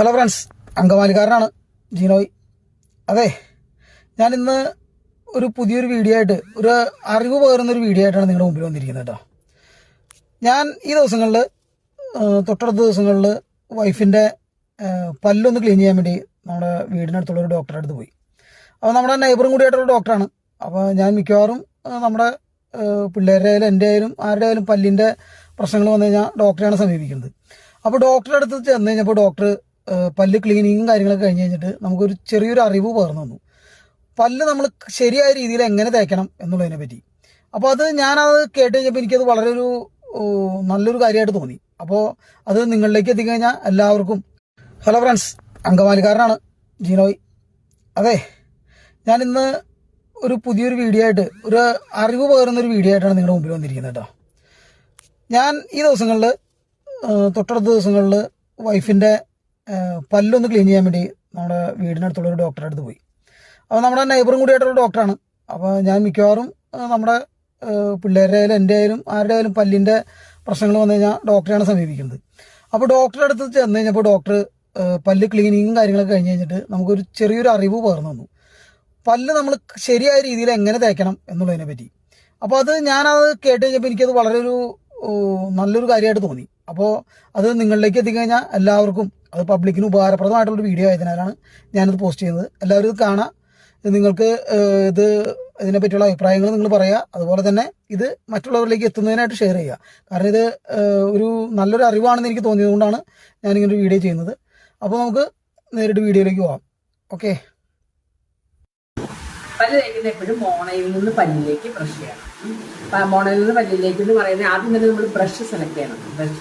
Hello friends, അങ്കമാലിക്കാരനാണ് ജീനോയ്. അതെ, ഞാനിന്ന് ഒരു പുതിയൊരു വീഡിയോ ആയിട്ട്, ഒരു അറിവ് പകരുന്നൊരു വീഡിയോ ആയിട്ടാണ് നിങ്ങളുടെ മുമ്പിൽ വന്നിരിക്കുന്നത് കേട്ടോ. ഞാൻ ഈ ദിവസങ്ങളിൽ, തൊട്ടടുത്ത ദിവസങ്ങളിൽ വൈഫിൻ്റെ പല്ലൊന്ന് ക്ലീൻ ചെയ്യാൻ വേണ്ടി നമ്മുടെ വീടിനടുത്തുള്ള ഒരു ഡോക്ടറെ അടുത്ത് പോയി. അപ്പോൾ നമ്മുടെ നെയ്ബറും കൂടിയായിട്ടുള്ള ഡോക്ടറാണ്. അപ്പോൾ ഞാൻ മിക്കവാറും നമ്മുടെ പിള്ളേരുടെ ആയാലും എൻ്റെ ആയാലും ആരുടെ ആയാലും പല്ലിൻ്റെ പ്രശ്നങ്ങൾ വന്നു കഴിഞ്ഞാൽ ഡോക്ടറെയാണ് സമീപിക്കുന്നത്. അപ്പോൾ ഡോക്ടറുടെ അടുത്ത് ചെന്ന് കഴിഞ്ഞപ്പോൾ ഡോക്ടർ പല്ല് ക്ലീനിങ്ങും കാര്യങ്ങളൊക്കെ കഴിഞ്ഞ് കഴിഞ്ഞിട്ട് നമുക്കൊരു ചെറിയൊരു അറിവ് പകർന്നു തന്നു. പല്ല് നമ്മൾ ശരിയായ രീതിയിൽ എങ്ങനെ തേക്കണം എന്നുള്ളതിനെ പറ്റി. അപ്പോൾ ഞാനത് കേട്ട് കഴിഞ്ഞപ്പോൾ എനിക്കത് വളരെ ഒരു നല്ലൊരു കാര്യമായിട്ട് തോന്നി. അപ്പോൾ അത് നിങ്ങളിലേക്ക് എത്തിക്കഴിഞ്ഞാൽ എല്ലാവർക്കും. ഹലോ ഫ്രണ്ട്സ്, അങ്കമാലിക്കാരനാണ് ജീനോയ്. അതെ, ഞാനിന്ന് ഒരു പുതിയൊരു വീഡിയോ ആയിട്ട്, ഒരു അറിവ് പകരുന്നൊരു വീഡിയോ ആയിട്ടാണ് നിങ്ങളുടെ മുമ്പിൽ വന്നിരിക്കുന്നത് കേട്ടോ. ഞാൻ ഈ ദിവസങ്ങളിൽ, തൊട്ടടുത്ത ദിവസങ്ങളിൽ വൈഫിൻ്റെ പല്ലൊന്ന് ക്ലീൻ ചെയ്യാൻ വേണ്ടി നമ്മുടെ വീടിനടുത്തുള്ള ഒരു ഡോക്ടറെ അടുത്ത് പോയി. അപ്പോൾ നമ്മുടെ നെയ്ബറും കൂടിയായിട്ടുള്ള ഡോക്ടറാണ്. അപ്പോൾ ഞാൻ മിക്കവാറും നമ്മുടെ പിള്ളേരുടെ ആയാലും എൻ്റെ ആയാലും ആരുടെ ആയാലും പല്ലിൻ്റെ പ്രശ്നങ്ങൾ വന്നു കഴിഞ്ഞാൽ ഡോക്ടറെയാണ് സമീപിക്കുന്നത്. അപ്പോൾ ഡോക്ടറുടെ അടുത്ത് ചെന്ന് കഴിഞ്ഞപ്പോൾ ഡോക്ടർ പല്ല് ക്ലീനിങ്ങും കാര്യങ്ങളൊക്കെ കഴിഞ്ഞ് കഴിഞ്ഞിട്ട് നമുക്കൊരു ചെറിയൊരു അറിവ് പകർന്നു തന്നു. പല്ല് നമ്മൾ ശരിയായ രീതിയിൽ എങ്ങനെ തേക്കണം എന്നുള്ളതിനെ പറ്റി. അപ്പോൾ ഞാനത് കേട്ട് കഴിഞ്ഞപ്പോൾ എനിക്കത് വളരെ ഒരു നല്ലൊരു കാര്യമായിട്ട് തോന്നി. അപ്പോൾ അത് നിങ്ങളിലേക്ക് എത്തിക്കഴിഞ്ഞാൽ എല്ലാവർക്കും, അത് പബ്ലിക്കിന് ഉപകാരപ്രദമായിട്ടുള്ളൊരു വീഡിയോ ആയതിനാലാണ് ഞാനിത് പോസ്റ്റ് ചെയ്യുന്നത്. എല്ലാവരും ഇത് കാണാം. നിങ്ങൾക്ക് ഇതിനെപ്പറ്റിയുള്ള അഭിപ്രായങ്ങൾ നിങ്ങൾ പറയുക. അതുപോലെ തന്നെ ഇത് മറ്റുള്ളവരിലേക്ക് എത്തുന്നതിനായിട്ട് ഷെയർ ചെയ്യുക. കാരണം ഇത് ഒരു നല്ലൊരു അറിവാണെന്ന് എനിക്ക് തോന്നിയതുകൊണ്ടാണ് ഞാനിങ്ങനെ ഒരു വീഡിയോ ചെയ്യുന്നത്. അപ്പോൾ നമുക്ക് നേരിട്ട് വീഡിയോയിലേക്ക് പോകാം. ഓക്കെ. പല്ല് തേക്കുന്ന എപ്പോഴും മോണയിൽ നിന്ന് പല്ലിലേക്ക് ബ്രഷ് ചെയ്യണം. മോണയിൽ നിന്ന് പല്ലിലേക്ക് എന്ന് പറയുന്നത് ആദ്യം തന്നെ നമ്മൾ ബ്രഷ് സെലക്ട് ചെയ്യണം. ബ്രഷ്